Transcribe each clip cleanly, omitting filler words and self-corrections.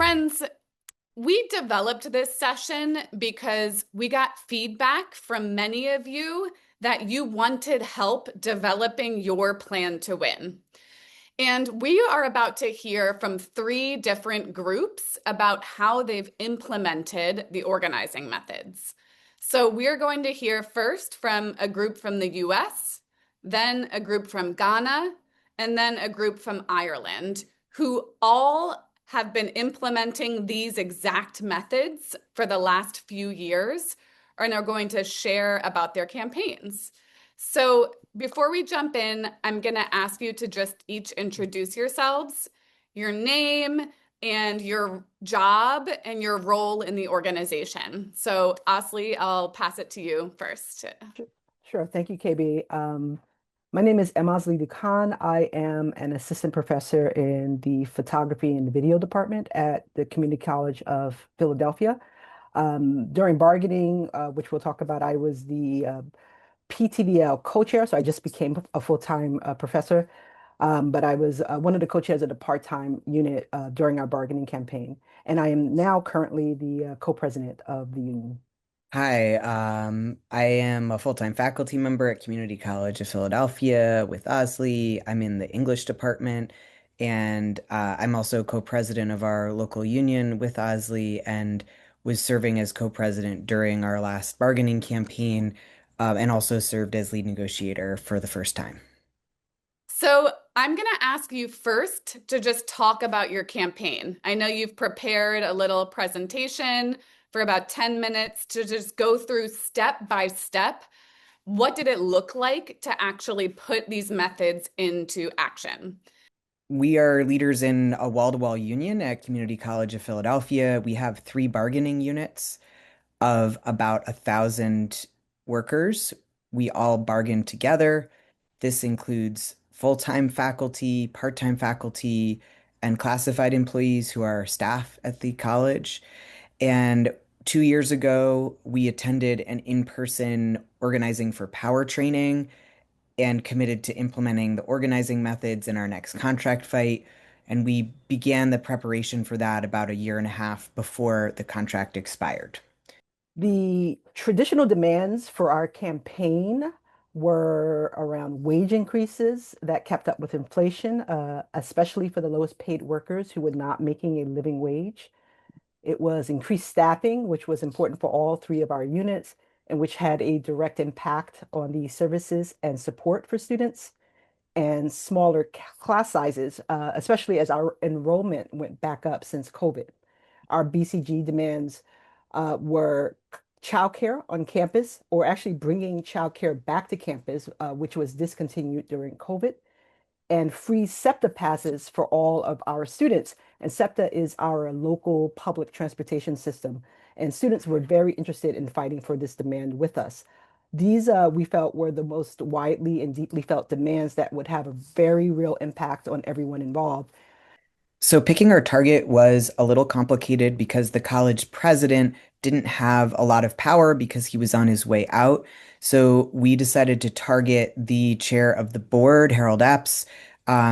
Friends, we developed this session because we got feedback from many of you that you wanted help developing your plan to win. And we are about to hear from three different groups about how they've implemented the organizing methods. So we're going to hear first from a group from the US, then a group from Ghana, and then a group from Ireland, who all have been implementing these exact methods for the last few years and are going to share about their campaigns. So before we jump in, I'm going to ask you to just each introduce yourselves, your name, and your job and your role in the organization. So, Asli, I'll pass it to you first. Sure. Thank you, KB. My name is Emazli Dukan. I am an assistant professor in the photography and video department at the Community College of Philadelphia. During bargaining, which we'll talk about, I was the PTDL co-chair, so I just became a full-time professor. But I was one of the co-chairs of the part-time unit during our bargaining campaign. And I am now currently the co-president of the union. Hi, I am a full-time faculty member at Community College of Philadelphia with Osley. I'm in the English department, and I'm also co-president of our local union with Osley and was serving as co-president during our last bargaining campaign, and also served as lead negotiator for the first time. So, I'm going to ask you first to just talk about your campaign. I know you've prepared a little presentation for about 10 minutes to just go through step by step. What did it look like to actually put these methods into action? We are leaders in a wall-to-wall union at Community College of Philadelphia. We have three bargaining units of about 1,000 workers. We all bargain together. This includes full-time faculty, part-time faculty, and classified employees who are staff at the college. And 2 years ago, we attended an in-person organizing for power training and committed to implementing the organizing methods in our next contract fight. And we began the preparation for that about a year and a half before the contract expired. The traditional demands for our campaign were around wage increases that kept up with inflation, especially for the lowest paid workers who were not making a living wage. It was increased staffing, which was important for all three of our units and which had a direct impact on the services and support for students, and smaller class sizes, especially as our enrollment went back up since COVID. Our BCG demands were childcare on campus, or actually bringing childcare back to campus, which was discontinued during COVID, and free SEPTA passes for all of our students. And SEPTA is our local public transportation system. And students were very interested in fighting for this demand with us. These we felt were the most widely and deeply felt demands that would have a very real impact on everyone involved. So picking our target was a little complicated because the college president didn't have a lot of power because he was on his way out. So we decided to target the chair of the board, Harold Epps,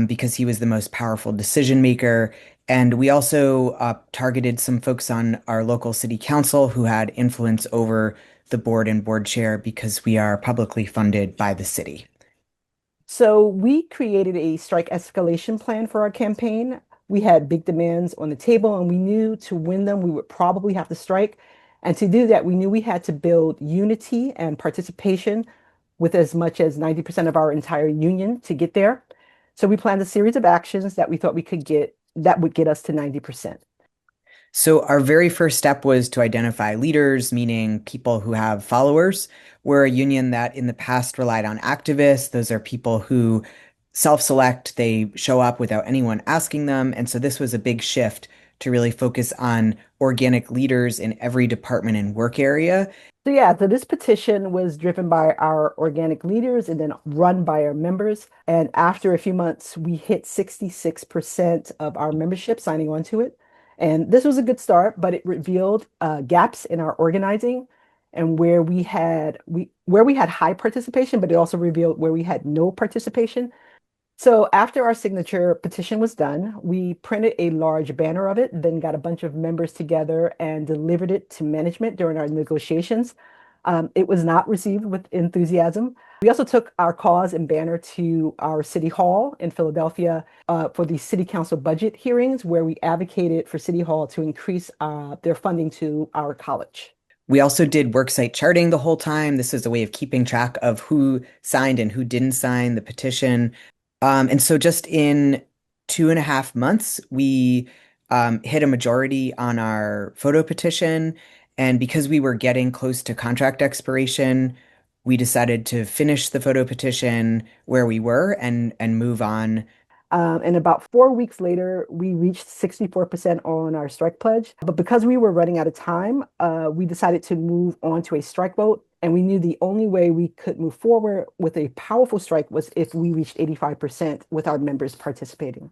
because he was the most powerful decision maker. And we also targeted some folks on our local city council who had influence over the board and board chair because we are publicly funded by the city. So we created a strike escalation plan for our campaign. We had big demands on the table, and we knew to win them, we would probably have to strike. And to do that, we knew we had to build unity and participation with as much as 90% of our entire union to get there. So we planned a series of actions that we thought we could get that would get us to 90%. So our very first step was to identify leaders, meaning people who have followers. We're a union that in the past relied on activists. Those are people who self-select, they show up without anyone asking them. And so this was a big shift to really focus on organic leaders in every department and work area. So this petition was driven by our organic leaders and then run by our members. And after a few months, we hit 66% of our membership signing on to it. And this was a good start, but it revealed gaps in our organizing and where we had high participation, but it also revealed where we had no participation. So after our signature petition was done, we printed a large banner of it, then got a bunch of members together and delivered it to management during our negotiations. It was not received with enthusiasm. We also took our cause and banner to our city hall in Philadelphia for the city council budget hearings, where we advocated for city hall to increase their funding to our college. We also did worksite charting the whole time. This is a way of keeping track of who signed and who didn't sign the petition. And so just in 2.5 months, we hit a majority on our photo petition. And because we were getting close to contract expiration, we decided to finish the photo petition where we were and move on. And about 4 weeks later, we reached 64% on our strike pledge. But because we were running out of time, we decided to move on to a strike vote. And we knew the only way we could move forward with a powerful strike was if we reached 85% with our members participating.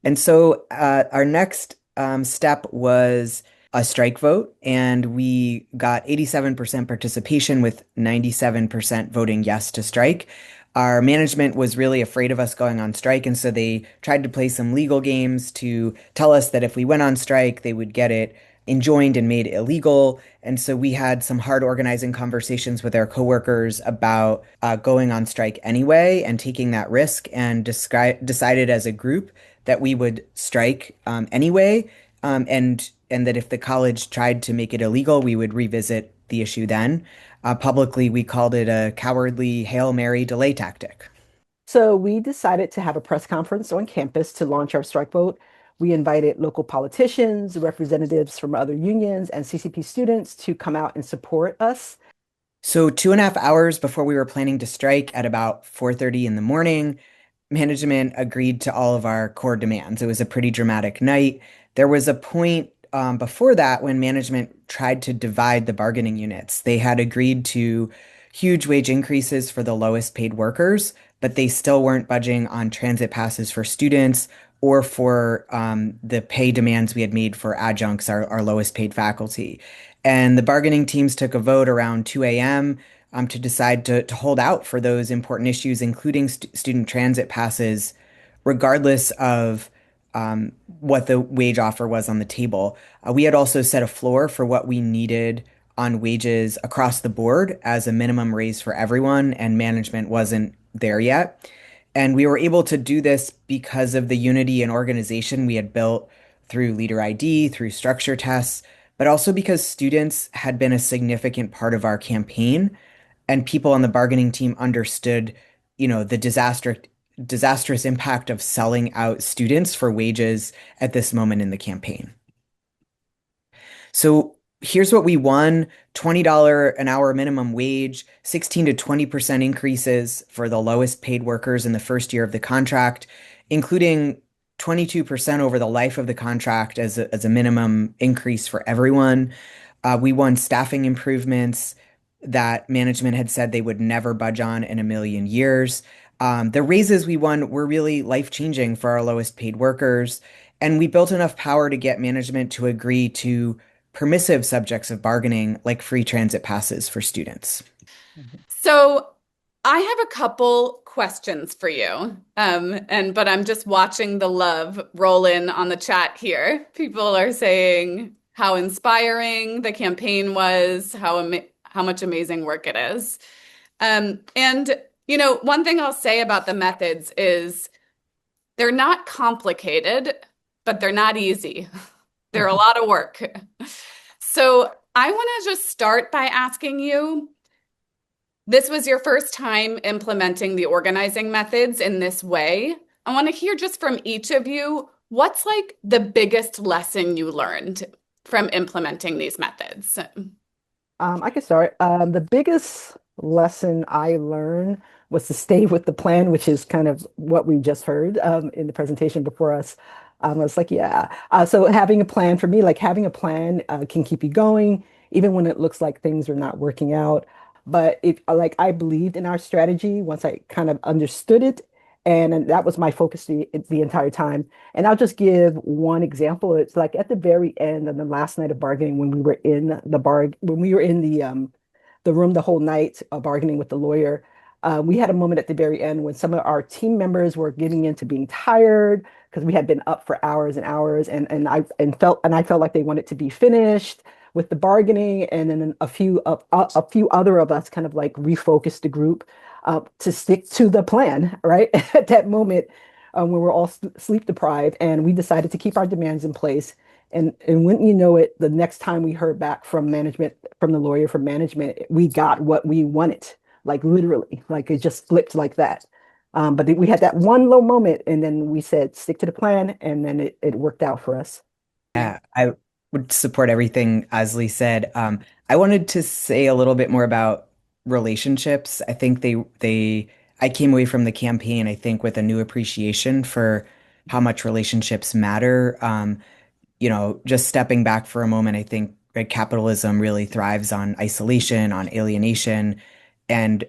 And so our next step was a strike vote, and we got 87% participation with 97% voting yes to strike. Our management was really afraid of us going on strike, and so they tried to play some legal games to tell us that if we went on strike, they would get it enjoined and made illegal. And so we had some hard organizing conversations with our coworkers about going on strike anyway and taking that risk, and decided as a group that we would strike anyway, and that if the college tried to make it illegal, we would revisit the issue then. Publicly, we called it a cowardly Hail Mary delay tactic. So we decided to have a press conference on campus to launch our strike vote. We invited local politicians, representatives from other unions, and CCP students to come out and support us. So 2.5 hours before we were planning to strike at about 4:30 in the morning, management agreed to all of our core demands. It was a pretty dramatic night. There was a point before that when management tried to divide the bargaining units. They had agreed to huge wage increases for the lowest paid workers, but they still weren't budging on transit passes for students or for the pay demands we had made for adjuncts, our lowest paid faculty. And the bargaining teams took a vote around 2 a.m. To decide to hold out for those important issues, including student transit passes, regardless of what the wage offer was on the table. We had also set a floor for what we needed on wages across the board as a minimum raise for everyone, and management wasn't there yet. And we were able to do this because of the unity and organization we had built through leader ID, through structure tests, but also because students had been a significant part of our campaign, and people on the bargaining team understood, the disastrous impact of selling out students for wages at this moment in the campaign. So here's what we won: $20 an hour minimum wage, 16 to 20% increases for the lowest paid workers in the first year of the contract, including 22% over the life of the contract as a minimum increase for everyone. We won staffing improvements that management had said they would never budge on in a million years. The raises we won were really life-changing for our lowest paid workers, and we built enough power to get management to agree to permissive subjects of bargaining, like free transit passes for students. So I have a couple questions for you. But I'm just watching the love roll in on the chat here. People are saying how inspiring the campaign was, how much amazing work it is. One thing I'll say about the methods is they're not complicated, but they're not easy. They're a lot of work. So I want to just start by asking you, this was your first time implementing the organizing methods in this way. I want to hear just from each of you, what's like the biggest lesson you learned from implementing these methods? I can start. The biggest lesson I learned was to stay with the plan, which is kind of what we just heard in the presentation before us. I was like, yeah. So having a plan for me, like having a plan can keep you going, even when it looks like things are not working out. But if like I believed in our strategy once I kind of understood it, and that was my focus the entire time. And I'll just give one example. It's like at the very end of the last night of bargaining, when we were in the room the whole night bargaining with the lawyer. We had a moment at the very end when some of our team members were getting into being tired because we had been up for hours and hours, and I felt like they wanted to be finished with the bargaining, and then a few other of us kind of like refocused the group to stick to the plan, right? At that moment, when we're all sleep deprived, and we decided to keep our demands in place. And wouldn't you know it, the next time we heard back from management, from the lawyer from management, we got what we wanted, like literally, like it just flipped like that. But we had that one low moment, and then we said, stick to the plan, and then it worked out for us. Yeah. Yeah, I would support everything Asley said. I wanted to say a little bit more about relationships. I think I came away from the campaign, I think, with a new appreciation for how much relationships matter. Just stepping back for a moment, I think right, capitalism really thrives on isolation, on alienation. And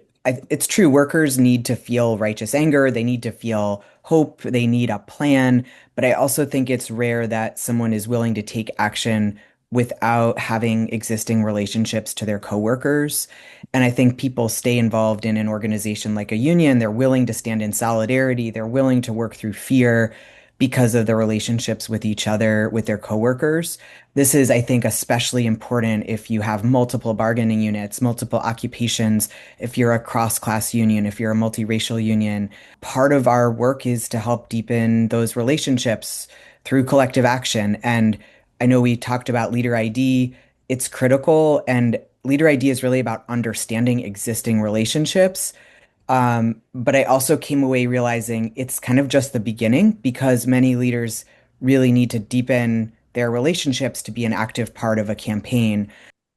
it's true, workers need to feel righteous anger, they need to feel hope, they need a plan. But I also think it's rare that someone is willing to take action without having existing relationships to their coworkers. And I think people stay involved in an organization like a union. They're willing to stand in solidarity, they're willing to work through fear because of the relationships with each other, with their coworkers. This is, I think, especially important if you have multiple bargaining units, multiple occupations, if you're a cross-class union, if you're a multiracial union. Part of our work is to help deepen those relationships through collective action. And I know we talked about leader ID. It's critical, and leader ID is really about understanding existing relationships, but I also came away realizing it's kind of just the beginning because many leaders really need to deepen their relationships to be an active part of a campaign.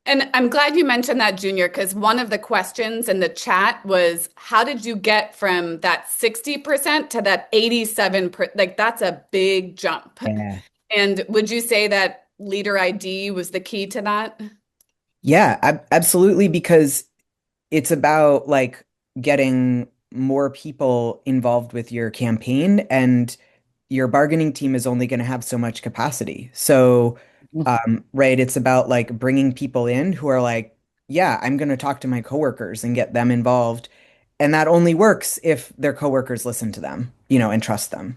And I'm glad you mentioned that, Junior, because one of the questions in the chat was, how did you get from that 60% to that 87%? Like, that's a big jump. Yeah. And would you say that leader ID was the key to that? Yeah, absolutely, because it's about like getting more people involved with your campaign, and your bargaining team is only going to have so much capacity. So, right, it's about like bringing people in who are like, yeah, I'm going to talk to my coworkers and get them involved. And that only works if their coworkers listen to them, and trust them.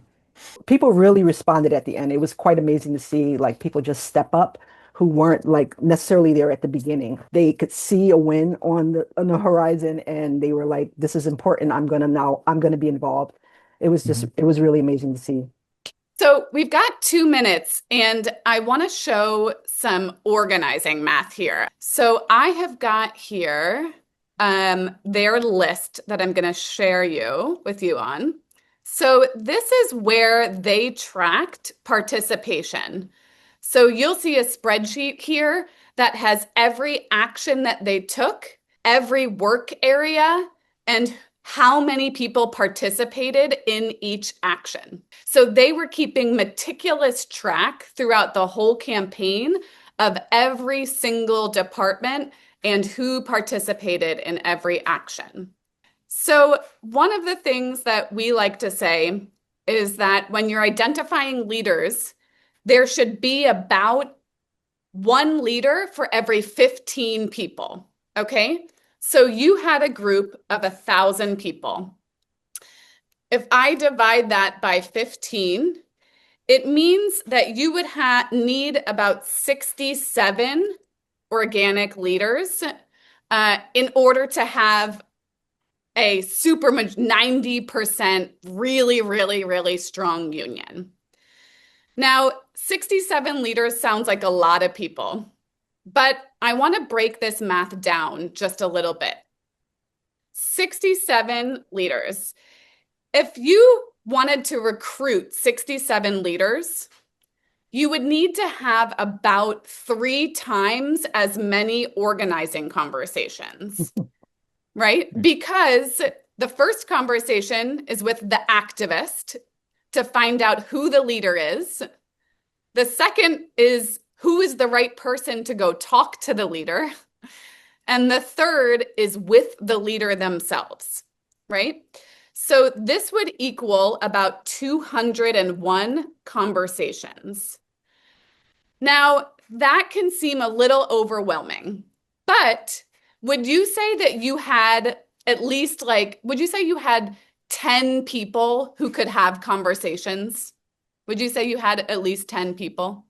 People really responded at the end. It was quite amazing to see like people just step up who weren't like necessarily there at the beginning. They could see a win on the horizon, and they were like, this is important. I'm gonna be involved. Mhm. It was really amazing to see. So we've got 2 minutes, and I want to show some organizing math here. So I have got here their list that I'm going to share with you on. So this is where they tracked participation. So you'll see a spreadsheet here that has every action that they took, every work area, and how many people participated in each action. So they were keeping meticulous track throughout the whole campaign of every single department and who participated in every action. So, one of the things that we like to say is that when you're identifying leaders, there should be about one leader for every 15 people. Okay. So you had a group of 1,000 people. If I divide that by 15, it means that you would need about 67 organic leaders in order to have a 90% really, really, really strong union. Now, 67 leaders sounds like a lot of people, but I want to break this math down just a little bit. 67 leaders. If you wanted to recruit 67 leaders, you would need to have about 3 times as many organizing conversations, right? Because the first conversation is with the activist to find out who the leader is. The second is who is the right person to go talk to the leader. And the third is with the leader themselves, right? So this would equal about 201 conversations. Now, that can seem a little overwhelming, but would you say that you had at least like, would you say you had 10 people who could have conversations? Would you say you had at least 10 people?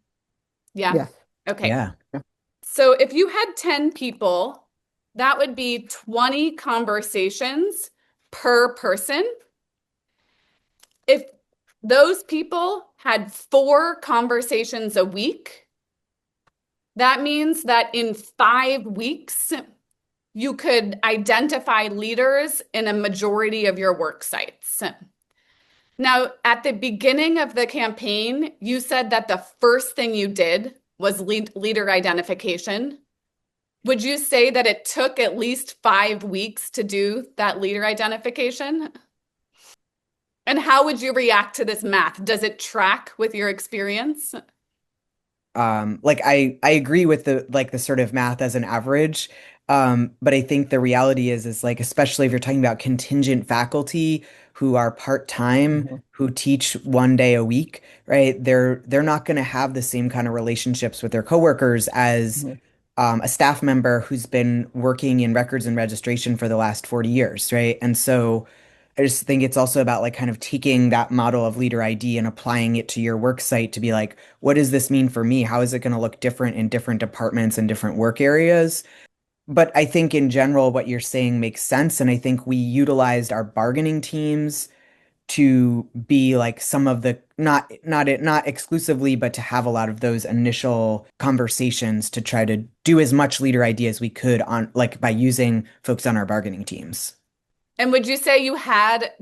Yeah. Yes. Okay. Yeah. Yeah. So if you had 10 people, that would be 20 conversations per person. If those people had 4 conversations a week, that means that in 5 weeks, you could identify leaders in a majority of your work sites. Now, at the beginning of the campaign, you said that the first thing you did was leader identification. Would you say that it took at least 5 weeks to do that leader identification? And how would you react to this math? Does it track with your experience? Like I agree with the sort of math as an average. But I think the reality is like, especially if you're talking about contingent faculty who are part-time, Mhm. who teach 1 day a week, right? They're not going to have the same kind of relationships with their coworkers as Mhm. a staff member who's been working in records and registration for the last 40 years, right? And so I just think it's also about like kind of taking that model of leader ID and applying it to your work site to be like, what does this mean for me? How is it going to look different in different departments and different work areas? But I think in general, what you're saying makes sense. And I think we utilized our bargaining teams to be like some of the not exclusively, but to have a lot of those initial conversations to try to do as much leader ID as we could on like by using folks on our bargaining teams. And would you say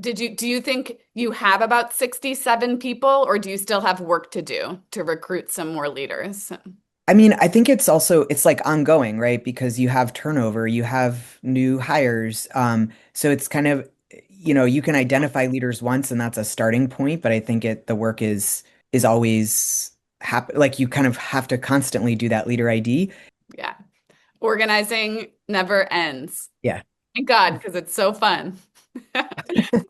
do you think you have about 67 people, or do you still have work to do to recruit some more leaders? I mean, I think it's like ongoing, right? Because you have turnover, you have new hires. So it's kind of, you can identify leaders once and that's a starting point, but I think the work is always happen like you kind of have to constantly do that leader ID. Yeah. Organizing never ends. Yeah. Thank God, because it's so fun.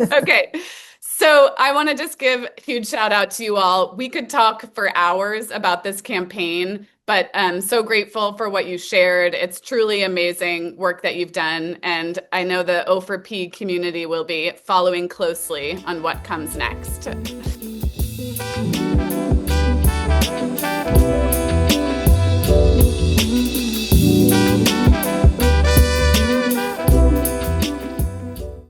Okay. So I want to just give a huge shout out to you all. We could talk for hours about this campaign, but I'm so grateful for what you shared. It's truly amazing work that you've done. And I know the O for P community will be following closely on what comes next.